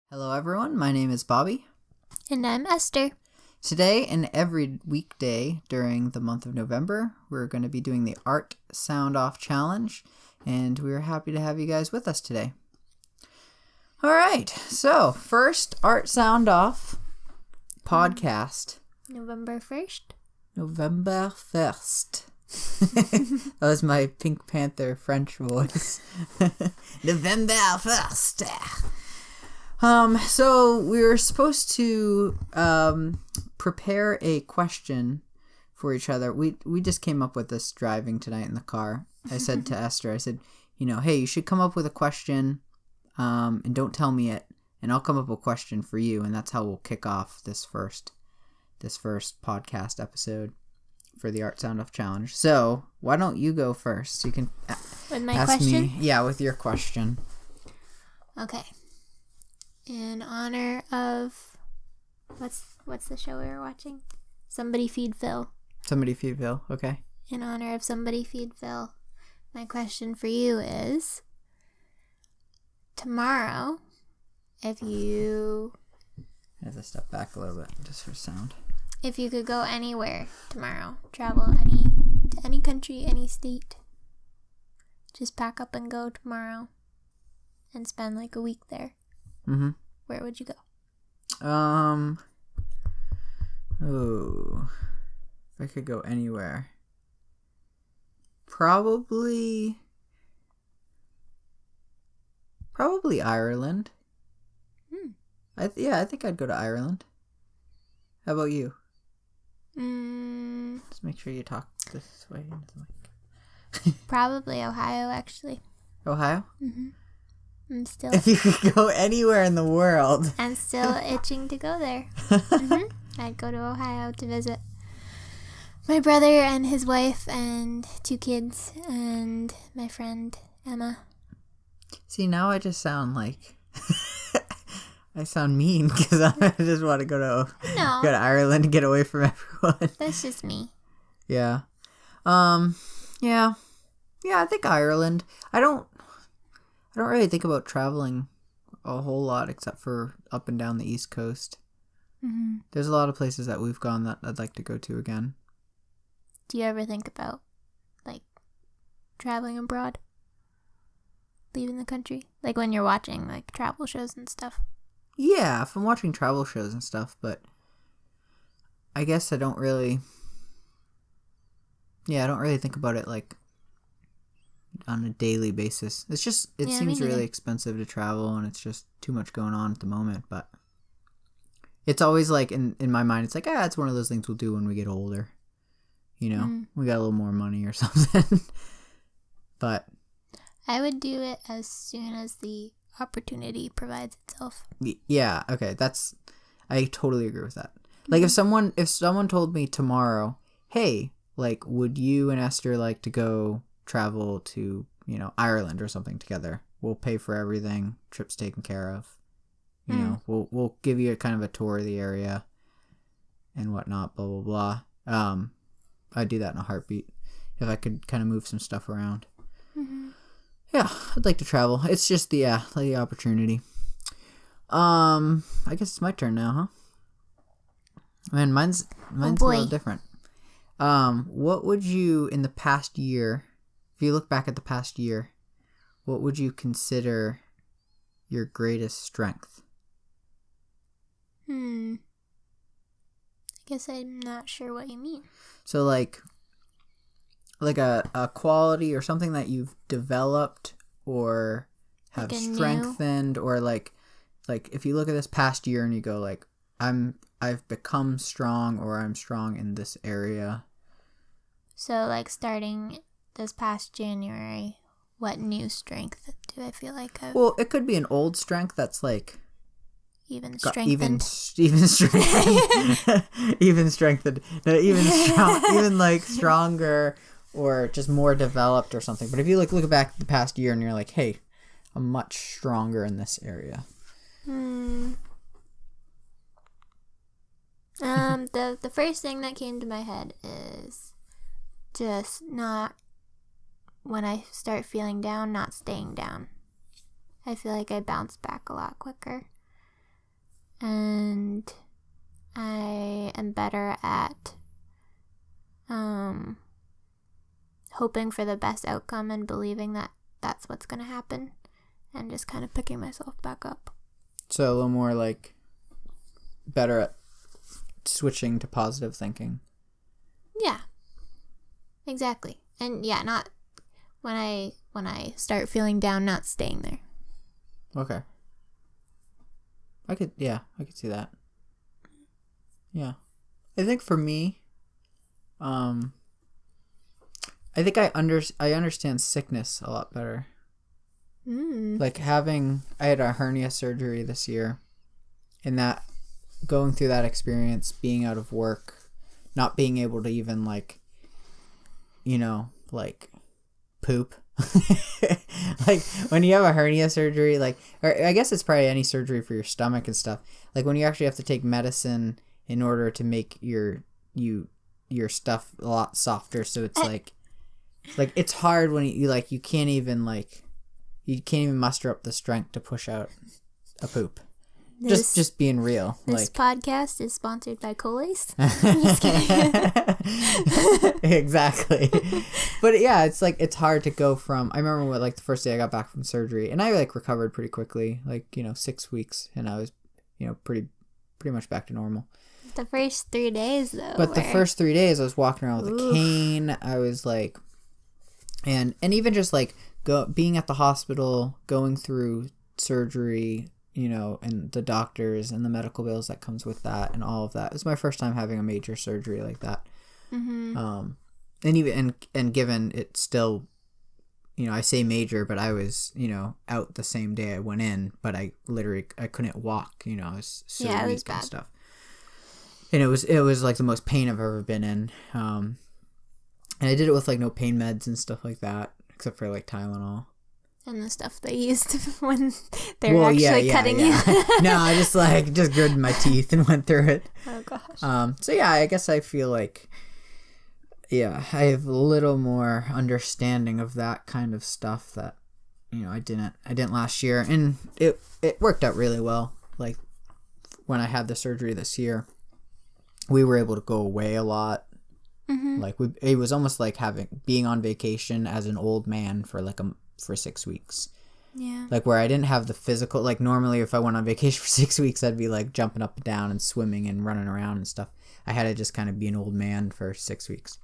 Hello everyone, my name is Bobby. And I'm Esther. Today and every weekday during the month of November, we're going to be doing the Art Sound Off Challenge, and we're happy to have you guys with us today. Alright, so first Art Sound Off podcast. November 1st? November 1st. That was my Pink Panther French voice. November 1st. So we were supposed to prepare a question for each other. We just came up with this driving tonight in the car. I said to Esther, I said, hey, you should come up with a question, and don't tell me it, and I'll come up with a question for you, and that's how we'll kick off this first podcast episode for the Art Sound Off Challenge. So why don't you go first? You can with my ask question? me. Yeah, with your question. Okay. In honor of what's the show we were watching? Somebody Feed Phil. Somebody Feed Phil, okay. In honor of Somebody Feed Phil, my question for you is, tomorrow, if you... I have to step back a little bit just for sound. If you could go anywhere tomorrow, travel to any country, any state, just pack up and go tomorrow and spend like a week there. Mm-hmm. Where would you go? If I could go anywhere. Probably Ireland. I think I'd go to Ireland. How about you? Just make sure you talk this way into the mic. Probably Ohio, actually. Ohio? Mm-hmm. If you could go anywhere in the world. I'm still itching to go there. Mm-hmm. I'd go to Ohio to visit my brother and his wife and 2 kids and my friend Emma. See, now I just sound like I sound mean because I just want to go to Ireland and get away from everyone. That's just me. Yeah. Yeah, I think Ireland. I don't really think about traveling a whole lot except for up and down the East Coast. Mm-hmm. There's a lot of places that we've gone that I'd like to go to again. Do you ever think about, like, traveling abroad? Leaving the country? Like when you're watching, like, travel shows and stuff? Yeah, if I'm watching travel shows and stuff, but I guess I don't really think about it, like, on a daily basis. It seems really expensive to travel, and it's just too much going on at the moment, but it's always like in my mind it's like, it's one of those things we'll do when we get older, we got a little more money or something. But I would do it as soon as the opportunity provides itself. Yeah, okay, I totally agree with that. Like, if someone told me tomorrow, hey, like, would you and Esther like to go travel to, Ireland or something together? We'll pay for everything. Trip's taken care of. We'll give you a kind of a tour of the area and whatnot, blah, blah, blah. I'd do that in a heartbeat if I could kind of move some stuff around. Mm-hmm. Yeah, I'd like to travel. It's just the opportunity. I guess it's my turn now, huh? Man, mine's a little different. What would you, in the past year, if you look back at the past year, what would you consider your greatest strength? I guess I'm not sure what you mean. So, like a quality or something that you've developed or have strengthened, or like if you look at this past year and you go like, I've become strong, or I'm strong in this area. So, like, starting this past January, what new strength do I feel like I've... Well, it could be an old strength that's, like... Even strengthened. Even strengthened. Even strengthened. No, even, like, stronger or just more developed or something. But if you, like, look back at the past year and you're like, hey, I'm much stronger in this area. The first thing that came to my head is just not, when I start feeling down, not staying down. I feel like I bounce back a lot quicker. and I am better at hoping for the best outcome and believing that that's what's going to happen, and just kind of picking myself back up. So a little more like better at switching to positive thinking. Yeah, exactly. And yeah, not when I start feeling down, not staying there. Okay. I could see that. Yeah. I think for me, I think I understand sickness a lot better. Like I had a hernia surgery this year, and that going through that experience, being out of work, not being able to even like, like poop. Like when you have a hernia surgery, like, or I guess it's probably any surgery for your stomach and stuff. Like when you actually have to take medicine in order to make your stuff a lot softer, so it's like it's hard when you can't even muster up the strength to push out a poop. Just being real. This podcast is sponsored by Colace. Just kidding. Exactly. But yeah, it's hard to go from. I remember the first day I got back from surgery, and I recovered pretty quickly, 6 weeks, and I was pretty much back to normal. The first 3 days though. But the first 3 days I was walking around with a cane. I was and even just being at the hospital, going through surgery, and the doctors and the medical bills that comes with that and all of that. It was my first time having a major surgery like that. Mm-hmm. And given it still, I say major, but I was, out the same day I went in, but I couldn't walk, I was so weak and stuff. And it was the most pain I've ever been in. And I did it with no pain meds and stuff like that, except for Tylenol. And the stuff they used when they were cutting you. No, I just gritted my teeth and went through it. Oh gosh. So yeah, I guess I feel I have a little more understanding of that kind of stuff that I didn't last year, and it worked out really well. When I had the surgery this year, we were able to go away a lot. Mm-hmm. It was almost like being on vacation as an old man for 6 weeks. Yeah. Where I didn't have the physical, normally if I went on vacation for 6 weeks, I'd be jumping up and down and swimming and running around and stuff. I had to just kind of be an old man for 6 weeks.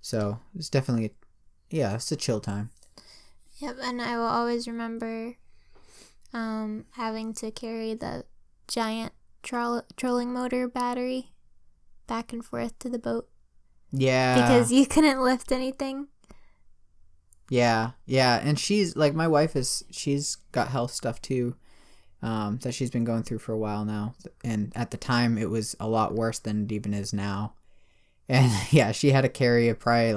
So it's definitely, it's a chill time. Yep. And I will always remember having to carry the giant trolling motor battery back and forth to the boat. Yeah. Because you couldn't lift anything. Yeah, and she's my wife she's got health stuff too, that she's been going through for a while now, and at the time it was a lot worse than it even is now, and yeah, she had to carry probably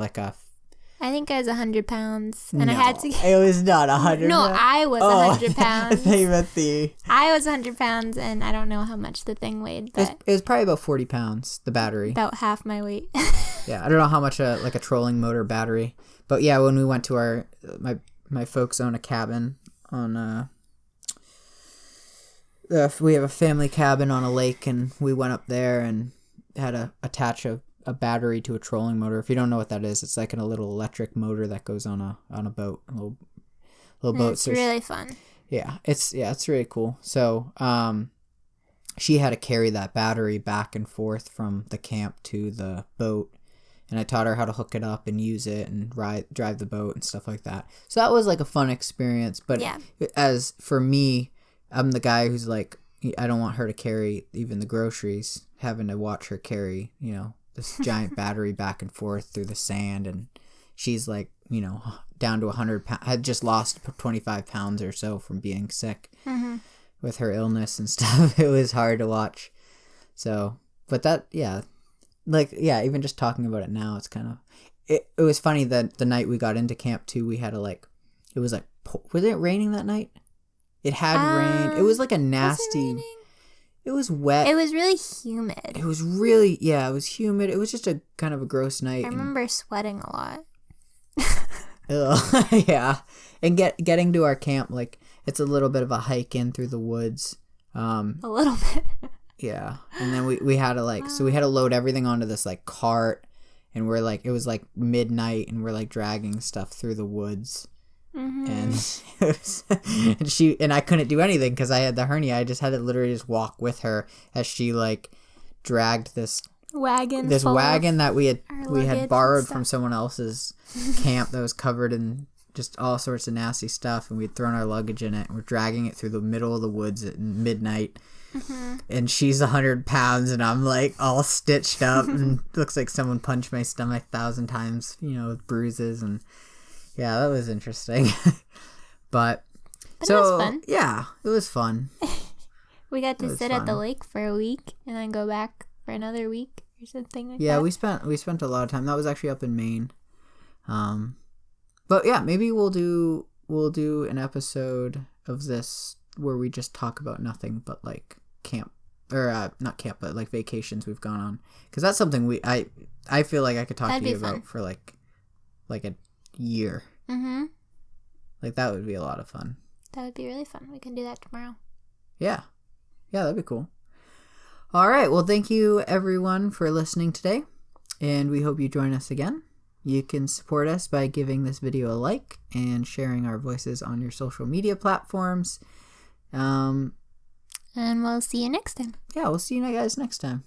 I think I was 100 pounds, and no, I had to. It was not 100. No, I was 100 pounds. I thought you meant I was 100 pounds, and I don't know how much the thing weighed, but it was probably about 40 pounds. The battery. About half my weight. Yeah, I don't know how much a trolling motor battery. But yeah, when we went to my folks own a cabin on we have a family cabin on a lake, and we went up there and had to attach a battery to a trolling motor. If you don't know what that is, it's a little electric motor that goes on a boat, a little boat. It's really fun. Yeah, it's really cool. So she had to carry that battery back and forth from the camp to the boat. And I taught her how to hook it up and use it and drive the boat and stuff like that. So that was a fun experience. But as for me, I'm the guy who's I don't want her to carry even the groceries, having to watch her carry, this giant battery back and forth through the sand. And she's down to 100 pounds. Had just lost 25 pounds or so from being sick with her illness and stuff. It was hard to watch. So, but that, even just talking about it now, it's kind of, it was funny that the night we got into camp too, we had was it raining that night? It had rain. It was a nasty, it was wet. It was really humid. It was really, it was humid. It was just a kind of a gross night. I remember sweating a lot. Yeah. And getting to our camp, it's a little bit of a hike in through the woods. A little bit. Yeah. And then we had to like, so we had to load everything onto this like cart, and we're like, it was like midnight, and we're like dragging stuff through the woods. And and I couldn't do anything because I had the hernia. I just had to literally just walk with her as she like dragged this wagon that we had borrowed from someone else's camp that was covered in just all sorts of nasty stuff, and we'd thrown our luggage in it, and we're dragging it through the middle of the woods at midnight. And she's 100 pounds, and I'm like all stitched up, and looks like someone punched my stomach 1,000 times, with bruises. And yeah, that was interesting. but so it was fun. Yeah, it was fun. We got to sit at the lake for a week and then go back for another week or something like that. Yeah, we spent a lot of time. That was actually up in Maine. But yeah, maybe we'll do an episode of this where we just talk about nothing but like camp, or not camp, but like vacations we've gone on, because that's something I feel like I could talk to you about for like a year. Like that would be a lot of fun. That would be really fun. We can do that tomorrow. Yeah, that'd be cool. All right, well, thank you everyone for listening today, and we hope you join us again. You can support us by giving this video a like and sharing our voices on your social media platforms. And we'll see you next time. Yeah, we'll see you guys next time.